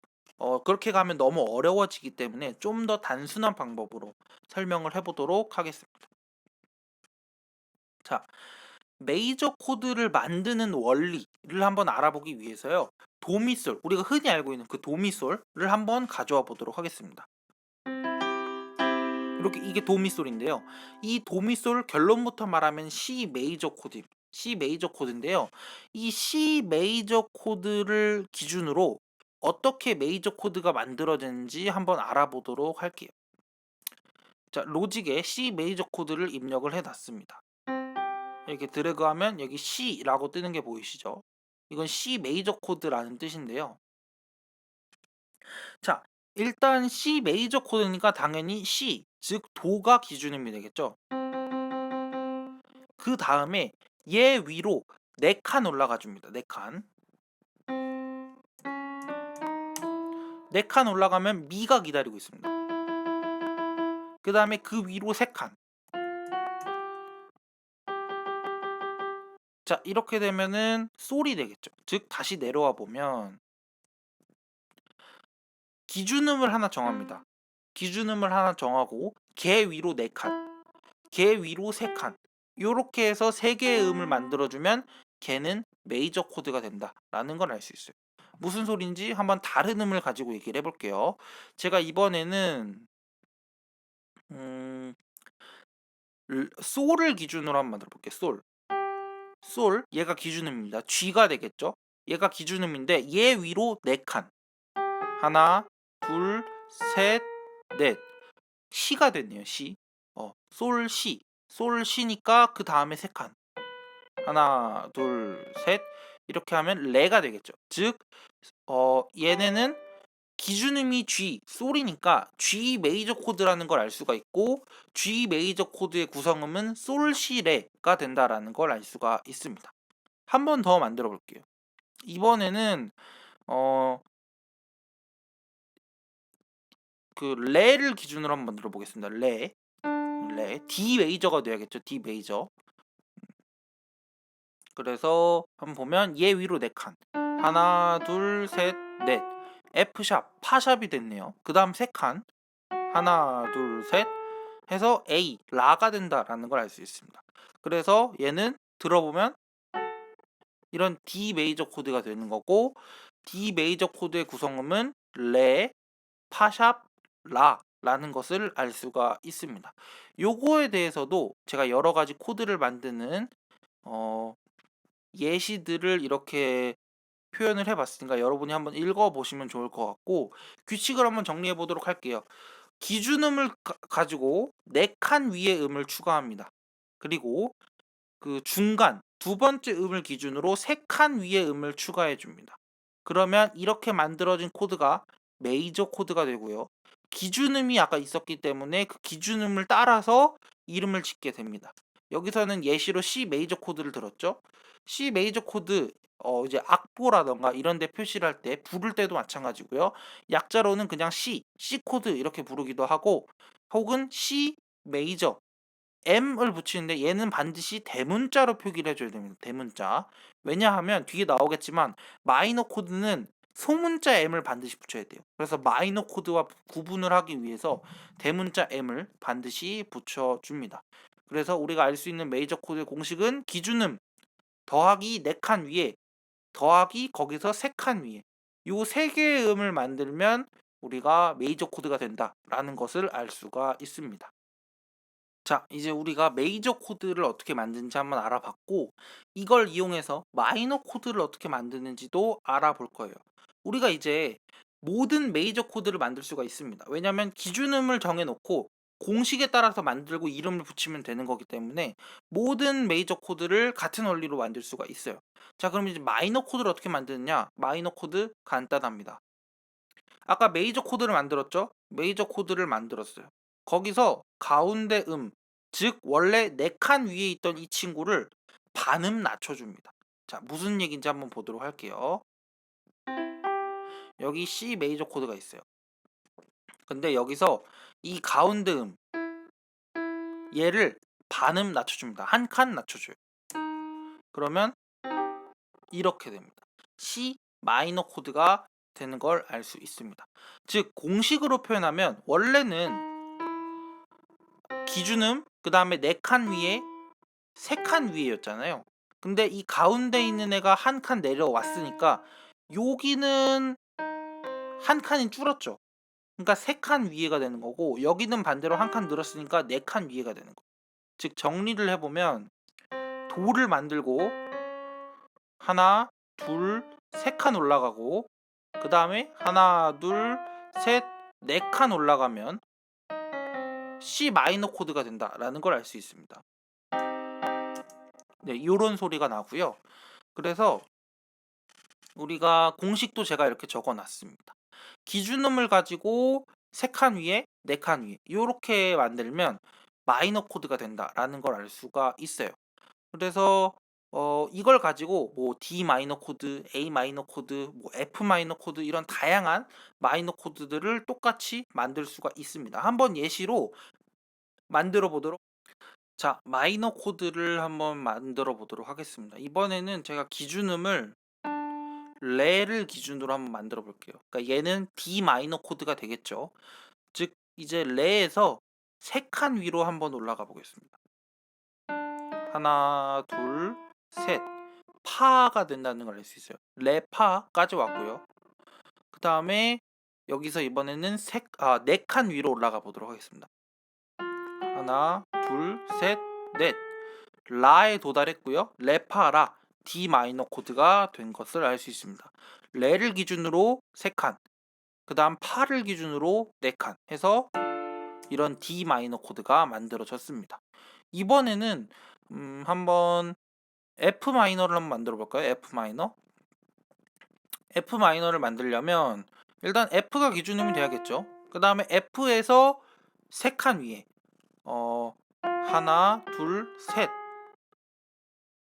그렇게 가면 너무 어려워지기 때문에 좀 더 단순한 방법으로 설명을 해보도록 하겠습니다. 자, 메이저 코드를 만드는 원리를 한번 알아보기 위해서요. 도미솔, 우리가 흔히 알고 있는 그 도미솔을 한번 가져와 보도록 하겠습니다. 이렇게 이게 도미솔인데요. 이 도미솔 결론부터 말하면 C 메이저 코드, C 메이저 코드인데요. 이 C 메이저 코드를 기준으로 어떻게 메이저 코드가 만들어지는지 한번 알아보도록 할게요. 자, 로직에 C 메이저 코드를 입력을 해놨습니다. 이렇게 드래그하면 여기 C라고 뜨는 게 보이시죠? 이건 C 메이저 코드라는 뜻인데요. 자, 일단 C 메이저 코드니까 당연히 C, 즉 도가 기준음이 되겠죠. 그 다음에 얘 위로 4칸 올라가 줍니다. 4칸. 4칸 올라가면 미가 기다리고 있습니다. 그 다음에 그 위로 3칸. 자, 이렇게 되면은 솔이 되겠죠. 즉 다시 내려와 보면 기준음을 하나 정합니다. 기준음을 하나 정하고 개 위로 4칸, 개 위로 3칸, 요렇게 해서 3개의 음을 만들어주면 걔는 메이저 코드가 된다라는 걸 알 수 있어요. 무슨 소린지 한번 다른 음을 가지고 얘기를 해볼게요. 제가 이번에는 음, 솔을 기준으로 한번 만들어 볼게요. 솔, 얘가 기준음입니다. G가 되겠죠? 얘가 기준음인데 얘 위로 4칸, 하나, 둘, 셋, 넷. C가 됐네요. C. 솔 C. 솔 C니까 그 다음에 3칸. 하나, 둘, 셋. 이렇게 하면 레가 되겠죠. 즉, 얘네는 기준음이 G, 솔이니까 G 메이저 코드라는 걸 알 수가 있고, G 메이저 코드의 구성음은 솔 시 레가 된다라는 걸 알 수가 있습니다. 한 번 더 만들어 볼게요. 이번에는 어, 그 레를 기준으로 한번 만들어 보겠습니다. 레. D 메이저가 돼야겠죠. D 메이저. 그래서 한번 보면 얘 위로 4칸. 하나, 둘, 셋, 넷. F샵, 파샵이 됐네요. 그 다음 3칸. 하나, 둘, 셋 해서 A, 라가 된다라는 걸 알 수 있습니다. 그래서 얘는 들어보면 이런 D 메이저 코드가 되는 거고, D 메이저 코드의 구성음은 레, 파샵, 라라는 것을 알 수가 있습니다. 요거에 대해서도 제가 여러 가지 코드를 만드는 예시들을 이렇게 표현을 해봤으니까 여러분이 한번 읽어보시면 좋을 것 같고, 규칙을 한번 정리해 보도록 할게요. 기준음을 가지고 4칸 위에 음을 추가합니다. 그리고 그 중간 두 번째 음을 기준으로 3칸 위에 음을 추가해 줍니다. 그러면 이렇게 만들어진 코드가 메이저 코드가 되고요. 기준음이 아까 있었기 때문에 그 기준음을 따라서 이름을 짓게 됩니다. 여기서는 예시로 C 메이저 코드를 들었죠. C 메이저 코드 이제 악보라던가 이런 데 표시를 할 때 부를 때도 마찬가지고요. 약자로는 그냥 C 코드 이렇게 부르기도 하고, 혹은 C 메이저 M을 붙이는데 얘는 반드시 대문자로 표기를 해줘야 됩니다. 대문자. 왜냐하면 뒤에 나오겠지만 마이너 코드는 소문자 M을 반드시 붙여야 돼요. 그래서 마이너 코드와 구분을 하기 위해서 대문자 M을 반드시 붙여줍니다. 그래서 우리가 알 수 있는 메이저 코드의 공식은 기준음 더하기 4칸 위에 더하기 거기서 3칸 위에, 요 3개의 음을 만들면 우리가 메이저 코드가 된다라는 것을 알 수가 있습니다. 자, 이제 우리가 메이저 코드를 어떻게 만드는지 한번 알아봤고, 이걸 이용해서 마이너 코드를 어떻게 만드는지도 알아볼 거예요. 우리가 이제 모든 메이저 코드를 만들 수가 있습니다. 왜냐하면 기준음을 정해놓고 공식에 따라서 만들고 이름을 붙이면 되는 거기 때문에 모든 메이저 코드를 같은 원리로 만들 수가 있어요. 자, 그럼 이제 마이너 코드를 어떻게 만드느냐? 마이너 코드 간단합니다. 아까 메이저 코드를 만들었죠? 메이저 코드를 만들었어요. 거기서 가운데 즉 원래 4칸 위에 있던 이 친구를 반음 낮춰줍니다. 자, 무슨 얘기인지 한번 보도록 할게요. 여기 C 메이저 코드가 있어요. 근데 여기서 이 가운데 얘를 반음 낮춰줍니다. 한 칸 낮춰줘요. 그러면 이렇게 됩니다. C 마이너 코드가 되는 걸 알 수 있습니다. 즉 공식으로 표현하면 원래는 기준음 그 다음에 4칸 위에 3칸 위에였잖아요. 근데 이 가운데 있는 애가 한 칸 내려왔으니까 여기는 한 칸이 줄었죠. 그러니까 3칸 위에가 되는 거고, 여기는 반대로 한 칸 늘었으니까 4칸 위에가 되는 거. 즉 정리를 해보면 도를 만들고 하나, 둘, 3칸 올라가고, 그 다음에 하나, 둘, 셋, 4칸 올라가면 C 마이너 코드가 된다라는 걸 알 수 있습니다. 네, 이런 소리가 나고요. 그래서 우리가 공식도 제가 이렇게 적어 놨습니다. 기준음을 가지고 3칸 위에 4칸 위에 이렇게 만들면 마이너 코드가 된다라는 걸 알 수가 있어요. 그래서 이걸 가지고 뭐 D 마이너 코드, A 마이너 코드, 뭐 F 마이너 코드 이런 다양한 마이너 코드들을 똑같이 만들 수가 있습니다. 한번 예시로 만들어 보도록 자, 마이너 코드를 한번 만들어 보도록 하겠습니다. 이번에는 제가 기준음을 레를 기준으로 한번 만들어 볼게요. 그러니까 얘는 D 마이너 코드가 되겠죠. 즉 이제 레에서 3칸 위로 한번 올라가 보겠습니다. 하나, 둘, 셋. 파가 된다는 걸 알 수 있어요. 레 파까지 왔고요. 그 다음에 여기서 이번에는 4칸 위로 올라가 보도록 하겠습니다. 하나, 둘, 셋, 넷. 라에 도달했고요. 레파라 D 마이너 코드가 된 것을 알 수 있습니다. 레를 기준으로 3칸, 그 다음 파를 기준으로 4칸 해서 이런 D 마이너 코드가 만들어졌습니다. 이번에는 한번 F 마이너를 한번 만들어 볼까요? F 마이너. F 마이너를 만들려면 일단 F가 기준음이 돼야겠죠. 그 다음에 F에서 3칸 위에 하나, 둘, 셋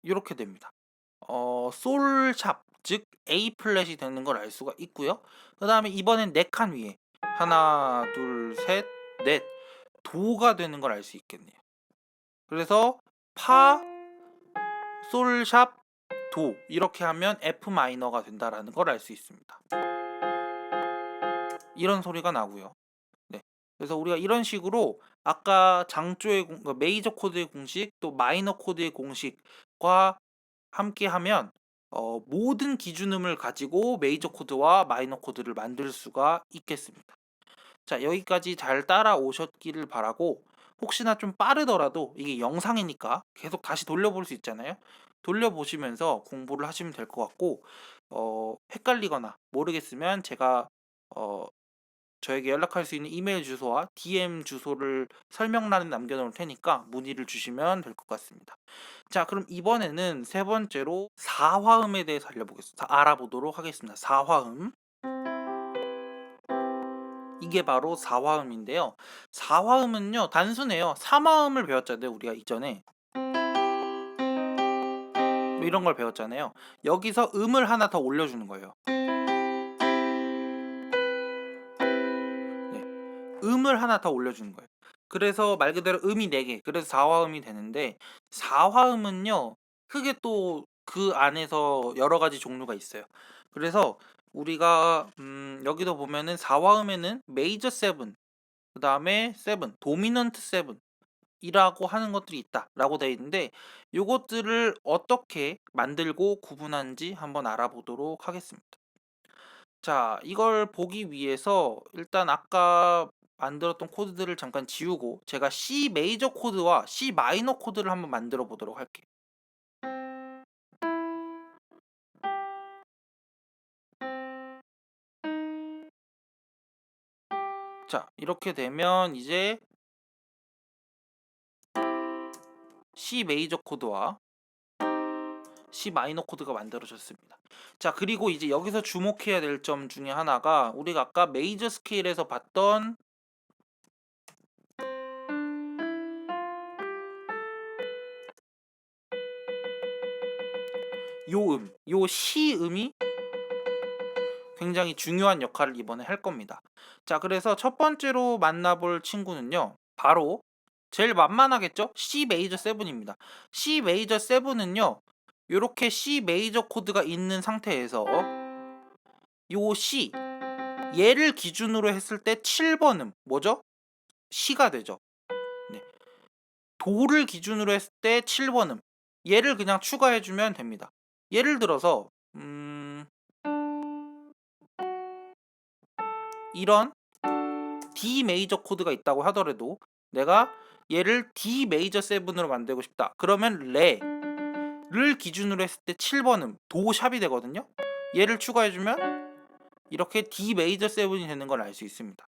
이렇게 됩니다. 솔샵 즉 A 플랫이 되는 걸 알 수가 있고요. 그 다음에 이번엔 4칸 위에 하나, 둘, 셋, 넷 도가 되는 걸 알 수 있겠네요. 그래서 파, 솔샵, 도 이렇게 하면 F 마이너가 된다라는 걸 알 수 있습니다. 이런 소리가 나고요. 네. 그래서 우리가 이런 식으로 아까 장조의 메이저 코드의 공식 또 마이너 코드의 공식과 함께 하면 모든 기준음을 가지고 메이저 코드와 마이너 코드를 만들 수가 있겠습니다. 자, 여기까지 잘 따라오셨기를 바라고, 혹시나 좀 빠르더라도 이게 영상이니까 계속 다시 돌려볼 수 있잖아요. 돌려보시면서 공부를 하시면 될 것 같고, 헷갈리거나 모르겠으면 제가 어, 저에게 연락할 수 있는 이메일 주소와 DM 주소를 설명란에 남겨놓을 테니까 문의를 주시면 될 것 같습니다. 자, 그럼 이번에는 세 번째로 사화음에 대해서 알아보도록 하겠습니다. 사화음. 이게 바로 사화음인데요. 사화음은요, 단순해요. 삼화음을 배웠잖아요, 우리가 이전에. 뭐 이런 걸 배웠잖아요. 여기서 음을 하나 더 올려주는 거예요. 네. 음을 하나 더 올려주는 거예요. 그래서 말 그대로 음이 4개. 그래서 사화음이 되는데, 사화음은요, 크게 또 그 안에서 여러 가지 종류가 있어요. 그래서 우리가 여기도 보면은 사화음에는 메이저 세븐, 그 다음에 세븐, 도미넌트 세븐 이라고 하는 것들이 있다라고 되어 있는데, 요것들을 어떻게 만들고 구분하는지 한번 알아보도록 하겠습니다. 자, 이걸 보기 위해서 일단 아까 만들었던 코드들을 잠깐 지우고 제가 C 메이저 코드와 C 마이너 코드를 한번 만들어 보도록 할게요. 자, 이렇게 되면 이제 C 메이저 코드와 C 마이너 코드가 만들어졌습니다. 자, 그리고 이제 여기서 주목해야 될 점 중에 하나가 우리가 아까 메이저 스케일에서 봤던 요 시음이 굉장히 중요한 역할을 이번에 할 겁니다. 자, 그래서 첫 번째로 만나볼 친구는요, 바로 제일 만만하겠죠? C 메이저 7입니다. C 메이저 7은요, 이렇게 C 메이저 코드가 있는 상태에서 요 C, 얘를 기준으로 했을 때 7번음 뭐죠? C가 되죠. 네. 도를 기준으로 했을 때 7번음, 얘를 그냥 추가해주면 됩니다. 예를 들어서 이런 D 메이저 코드가 있다고 하더라도 내가 얘를 D 메이저 7으로 만들고 싶다. 그러면 레를 기준으로 했을 때 7번음 도 샵이 되거든요. 얘를 추가해주면 이렇게 D 메이저 7이 되는 걸 알 수 있습니다.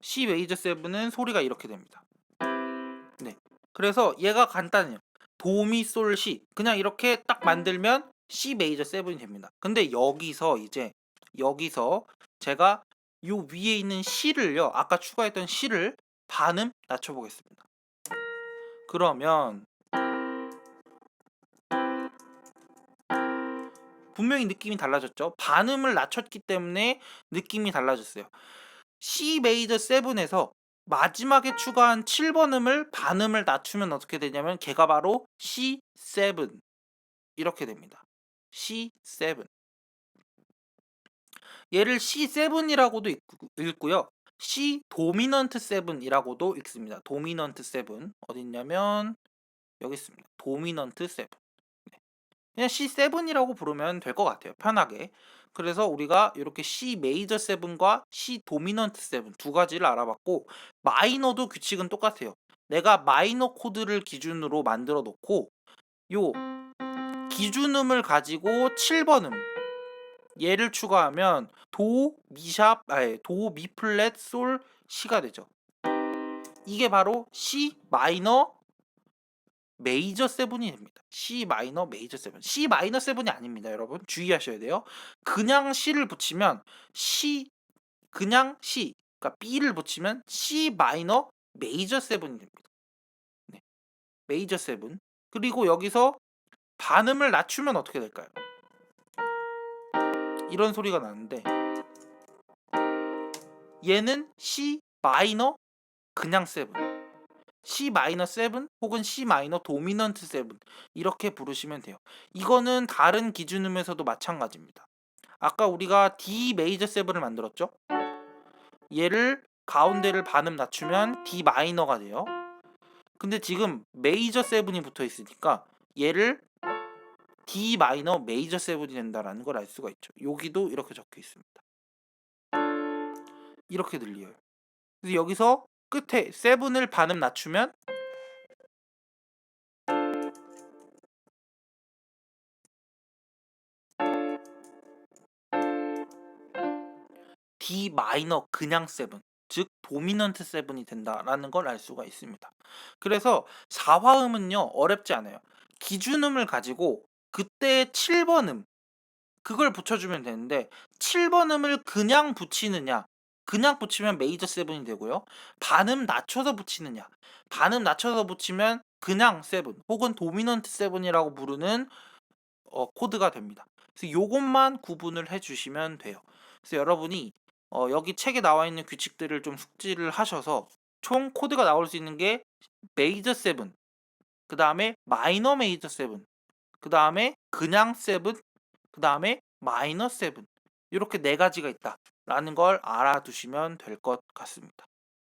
C 메이저 7은 소리가 이렇게 됩니다. 네. 그래서 얘가 간단해요. 도미 솔 시 그냥 이렇게 딱 만들면 C 메이저 7이 됩니다. 근데 여기서 제가 요 위에 있는 C를요, 아까 추가했던 C를 반음 낮춰보겠습니다. 그러면 분명히 느낌이 달라졌죠. 반음을 낮췄기 때문에 느낌이 달라졌어요. C 메이저 7에서 마지막에 추가한 7번 음을 반음을 낮추면 어떻게 되냐면 걔가 바로 C7 이렇게 됩니다. C7. 얘를 C7이라고도 읽고요. C 도미넌트 7이라고도 읽습니다. 도미넌트 7 어디 있냐면 여기 있습니다. 도미넌트 7. 네. 그냥 C7이라고 부르면 될 것 같아요. 편하게. 그래서 우리가 이렇게 C 메이저 7과 C 도미넌트 7 두 가지를 알아봤고, 마이너도 규칙은 똑같아요. 내가 마이너 코드를 기준으로 만들어 놓고 요 기준음을 가지고 7번 음 얘를 추가하면 도, 미샵, 아니 도, 미 플랫, 솔, 시가 되죠. 이게 바로 C 마이너 메이저 7이 됩니다. C 마이너 메이저 7. C 마이너 7이 아닙니다, 여러분. 주의하셔야 돼요. 그냥 C를 붙이면 C 그냥 C, 그러니까 B를 붙이면 C 마이너 메이저 7이 됩니다. 네. 메이저 7. 그리고 여기서 반음을 낮추면 어떻게 될까요? 이런 소리가 나는데 얘는 C 마이너 그냥 7. C 마이너 7 혹은 C 마이너 도미넌트 7 이렇게 부르시면 돼요. 이거는 다른 기준음에서도 마찬가지입니다. 아까 우리가 D 메이저 7을 만들었죠? 얘를 가운데를 반음 낮추면 D 마이너가 돼요. 근데 지금 메이저 7이 붙어 있으니까 얘를 D 마이너 메이저 7이 된다라는 걸 알 수가 있죠. 여기도 이렇게 적혀 있습니다. 이렇게 들려요. 그래서 여기서 끝에 7을 반음 낮추면 D 마이너 그냥 7, 즉 도미넌트 7이 된다라는 걸 알 수가 있습니다. 그래서 4화음은요 어렵지 않아요. 기준음을 가지고 그때 7번 음 그걸 붙여주면 되는데 7번 음을 그냥 붙이느냐, 그냥 붙이면 메이저 7이 되고요. 반음 낮춰서 붙이느냐, 반음 낮춰서 붙이면 그냥 7 혹은 도미넌트 7이라고 부르는 코드가 됩니다. 그래서 요것만 구분을 해주시면 돼요. 그래서 여러분이 여기 책에 나와 있는 규칙들을 좀 숙지를 하셔서 총 코드가 나올 수 있는 게 메이저 7, 그 다음에 마이너 메이저 7, 그 다음에 그냥 7, 그 다음에 마이너 7 이렇게 네 가지가 있다라는 걸 알아두시면 될 것 같습니다.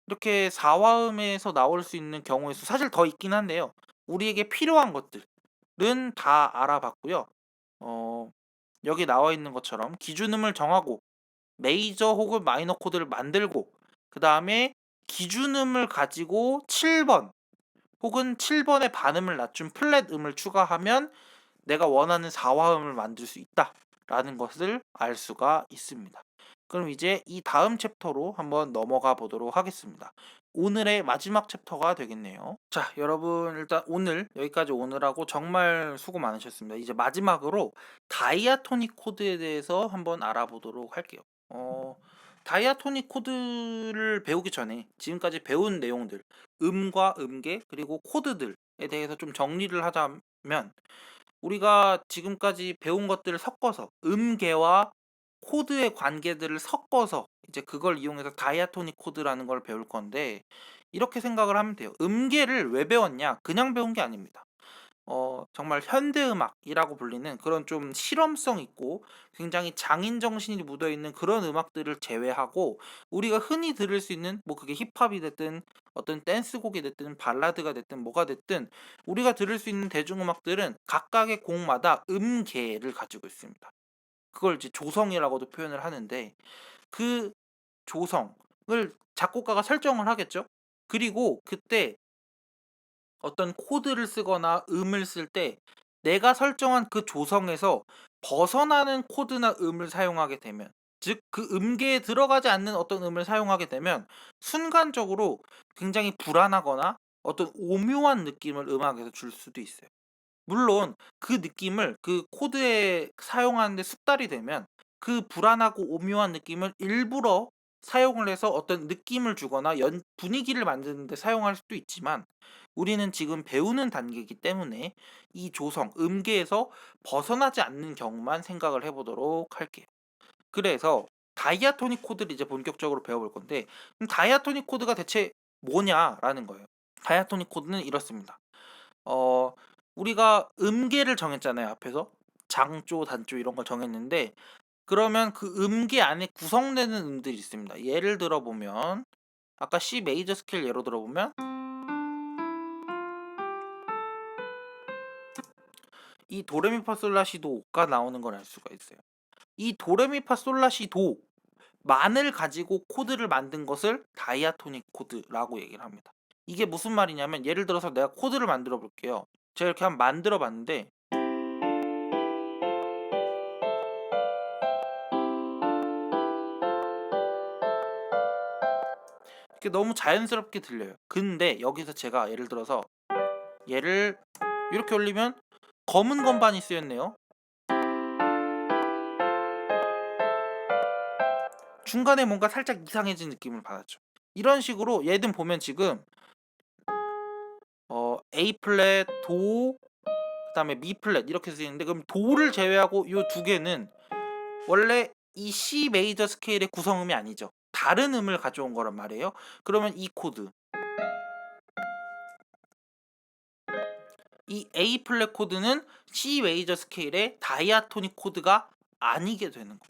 이렇게 4화음에서 나올 수 있는 경우의 수 사실 더 있긴 한데요. 우리에게 필요한 것들은 다 알아봤고요. 어, 여기 나와 있는 것처럼 기준음을 정하고 메이저 혹은 마이너 코드를 만들고 그 다음에 기준음을 가지고 7번 혹은 7번의 반음을 낮춘 플랫 음을 추가하면 내가 원하는 4화음을 만들 수 있다라는 것을 알 수가 있습니다. 그럼 이제 이 다음 챕터로 한번 넘어가 보도록 하겠습니다. 오늘의 마지막 챕터가 되겠네요. 자, 여러분 일단 오늘 여기까지 오느라고 정말 수고 많으셨습니다. 이제 마지막으로 다이아토닉 코드에 대해서 한번 알아보도록 할게요. 다이아토닉 코드를 배우기 전에 지금까지 배운 내용들, 음과 음계 그리고 코드들에 대해서 좀 정리를 하자면 우리가 지금까지 배운 것들을 섞어서 음계와 코드의 관계들을 섞어서 이제 그걸 이용해서 다이아토닉 코드라는 걸 배울 건데 이렇게 생각을 하면 돼요. 음계를 왜 배웠냐? 그냥 배운 게 아닙니다. 정말 현대음악이라고 불리는 그런 좀 실험성 있고 굉장히 장인 정신이 묻어 있는 그런 음악들을 제외하고 우리가 흔히 들을 수 있는 뭐 그게 힙합이 됐든 어떤 댄스곡이 됐든 발라드가 됐든 뭐가 됐든 우리가 들을 수 있는 대중음악들은 각각의 곡마다 음계를 가지고 있습니다. 그걸 이제 조성이라고도 표현을 하는데 그 조성을 작곡가가 설정을 하겠죠. 그리고 그때 어떤 코드를 쓰거나 음을 쓸 때 내가 설정한 그 조성에서 벗어나는 코드나 음을 사용하게 되면, 즉 그 음계에 들어가지 않는 어떤 음을 사용하게 되면 순간적으로 굉장히 불안하거나 어떤 오묘한 느낌을 음악에서 줄 수도 있어요. 물론 그 느낌을 그 코드에 사용하는데 숙달이 되면 그 불안하고 오묘한 느낌을 일부러 사용을 해서 어떤 느낌을 주거나 분위기를 만드는 데 사용할 수도 있지만 우리는 지금 배우는 단계이기 때문에 이 조성, 음계에서 벗어나지 않는 경우만 생각을 해보도록 할게요. 그래서 다이아토닉 코드를 이제 본격적으로 배워볼 건데 다이아토닉 코드가 대체 뭐냐라는 거예요. 다이아토닉 코드는 이렇습니다. 어 우리가 음계를 정했잖아요, 앞에서. 장조, 단조 이런 걸 정했는데, 그러면 그 음계 안에 구성되는 음들이 있습니다. 예를 들어 보면 아까 C 메이저 스케일 예로 들어 보면 이 도레미파솔라시도가 나오는 걸 알 수가 있어요. 이 도레미파솔라시도만을 가지고 코드를 만든 것을 다이아토닉 코드라고 얘기를 합니다. 이게 무슨 말이냐면, 예를 들어서 내가 코드를 만들어 볼게요. 제가 이렇게 한번 만들어 봤는데 이게 너무 자연스럽게 들려요. 근데 여기서 제가 예를 들어서 얘를 이렇게 올리면 검은 건반이 쓰였네요. 중간에 뭔가 살짝 이상해진 느낌을 받았죠. 이런 식으로 얘든 보면 지금 A 플랫, 도, 그다음에 미 플랫 이렇게 쓰이는데, 그럼 도를 제외하고 이 두 개는 원래 이 C 메이저 스케일의 구성음이 아니죠. 다른 음을 가져온 거란 말이에요. 그러면 이 코드, 이 A 플랫 코드는 C 메이저 스케일의 다이아토닉 코드가 아니게 되는 겁니다.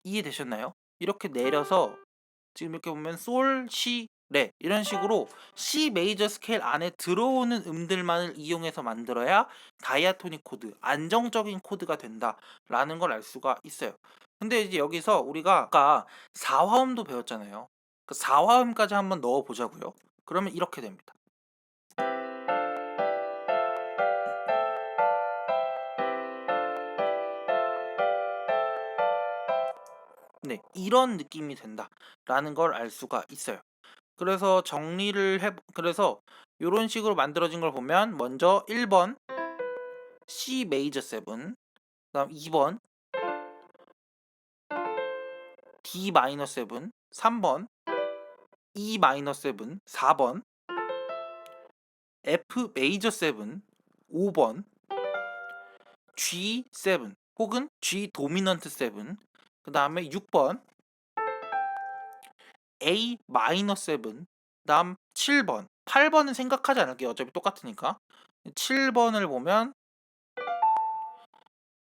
이해되셨나요? 이렇게 내려서 지금 이렇게 보면 솔, 시, 레 이런 식으로 C 메이저 스케일 안에 들어오는 음들만을 이용해서 만들어야 다이아토닉 코드, 안정적인 코드가 된다라는 걸 알 수가 있어요. 근데 이제 여기서 우리가 아까 4화음도 배웠잖아요. 그 4화음까지 한번 넣어 보자고요. 그러면 이렇게 됩니다. 네, 이런 느낌이 된다라는 걸 알 수가 있어요. 그래서 그래서 이런 식으로 만들어진 걸 보면, 먼저 1번 C 메이저 7, 그다음 2번 D 마이너 7, 3번 E 마이너 7, 4번 F 메이저 7, 5번 G7 혹은 G 도미넌트 7, 그다음에 6번 A 마이너 7, 그다음 7번, 8번은 생각하지 않을게요. 어차피 똑같으니까. 7번을 보면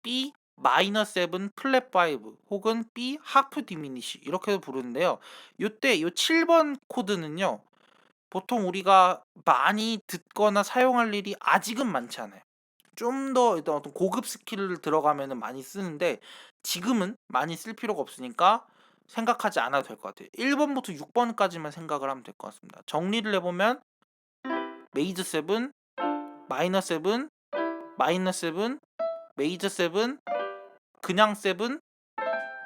B 마이너 7 플랫 5 혹은 B 하프 디미니시 이렇게 부르는데요. 요때 요 7번 코드는요, 보통 우리가 많이 듣거나 사용할 일이 아직은 많지 않아요. 좀 더 어떤 고급 스킬을 들어가면은 많이 쓰는데, 지금은 많이 쓸 필요가 없으니까 생각하지 않아도 될 것 같아요. 1번부터 6번까지만 생각을 하면 될 것 같습니다. 정리를 해보면 메이저 7, 마이너 7, 마이너 7, 메이저 7, 그냥 7,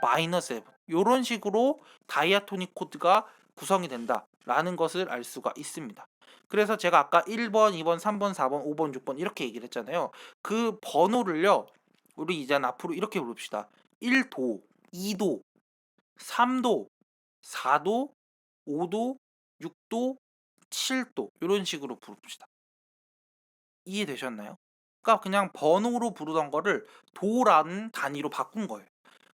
마이너 7 요런 식으로 다이아토닉 코드가 구성이 된다라는 것을 알 수가 있습니다. 그래서 제가 아까 1번, 2번, 3번, 4번, 5번, 6번 이렇게 얘기를 했잖아요. 그 번호를요, 우리 이제 앞으로 이렇게 부릅시다. 1도, 2도, 3도, 4도, 5도, 6도, 7도 이런 식으로 부릅시다. 이해되셨나요? 그러니까 그냥 번호로 부르던 거를 도라는 단위로 바꾼 거예요.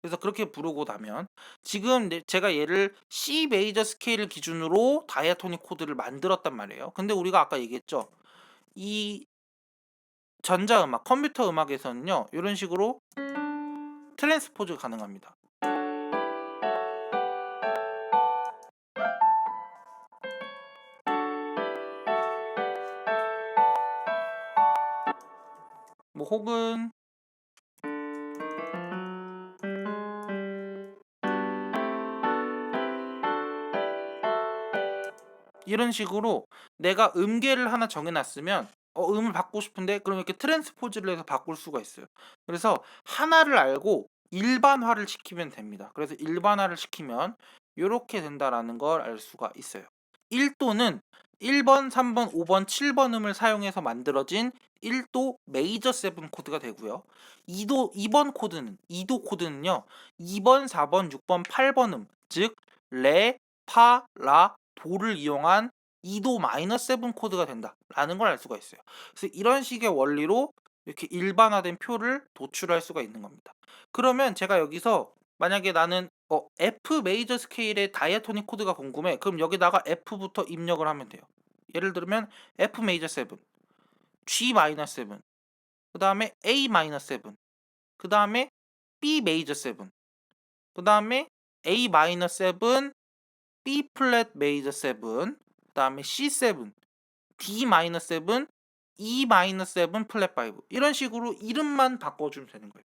그래서 그렇게 부르고 나면, 지금 제가 얘를 C 메이저 스케일을 기준으로 다이아토닉 코드를 만들었단 말이에요. 근데 우리가 아까 얘기했죠. 이 전자음악, 컴퓨터 음악에서는요, 이런 식으로 트랜스포즈 가능합니다. 뭐 혹은 이런 식으로 내가 음계를 하나 정해놨으면 음을 바꾸고 싶은데, 그럼 이렇게 트랜스포즈를 해서 바꿀 수가 있어요. 그래서 하나를 알고 일반화를 시키면 됩니다. 그래서 일반화를 시키면 이렇게 된다라는 걸 알 수가 있어요. 1도는 1번, 3번, 5번, 7번 음을 사용해서 만들어진 1도 메이저 7 코드가 되고요. 2번 코드는 2도 코드는요. 2번, 4번, 6번, 8번 음, 즉 레, 파, 라, 도를 이용한 2도 마이너 7 코드가 된다라는 걸 알 수가 있어요. 그래서 이런 식의 원리로 이렇게 일반화된 표를 도출할 수가 있는 겁니다. 그러면 제가 여기서 만약에 나는 F 메이저 스케일의 다이아토닉 코드가 궁금해. 그럼 여기다가 F부터 입력을 하면 돼요. 예를 들면 F 메이저 7, G 마이너 7, 그다음에 A 마이너 7, 그다음에 B 메이저 7, 그다음에 A 마이너 7, B 플랫 메이저 7, 그다음에 C7, D 마이너 7, E 마이너 7 플랫 5 이런 식으로 이름만 바꿔주면 되는 거예요.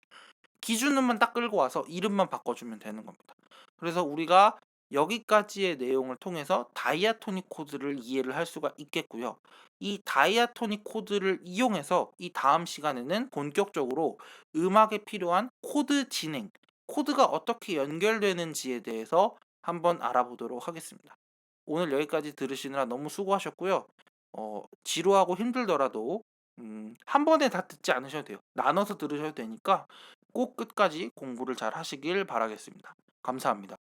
기준음만 딱 끌고 와서 이름만 바꿔주면 되는 겁니다. 그래서 우리가 여기까지의 내용을 통해서 다이아토닉 코드를 이해를 할 수가 있겠고요. 이 다이아토닉 코드를 이용해서 이 다음 시간에는 본격적으로 음악에 필요한 코드 진행, 코드가 어떻게 연결되는지에 대해서 한번 알아보도록 하겠습니다. 오늘 여기까지 들으시느라 너무 수고하셨고요. 지루하고 힘들더라도 한 번에 다 듣지 않으셔도 돼요. 나눠서 들으셔도 되니까 꼭 끝까지 공부를 잘 하시길 바라겠습니다. 감사합니다.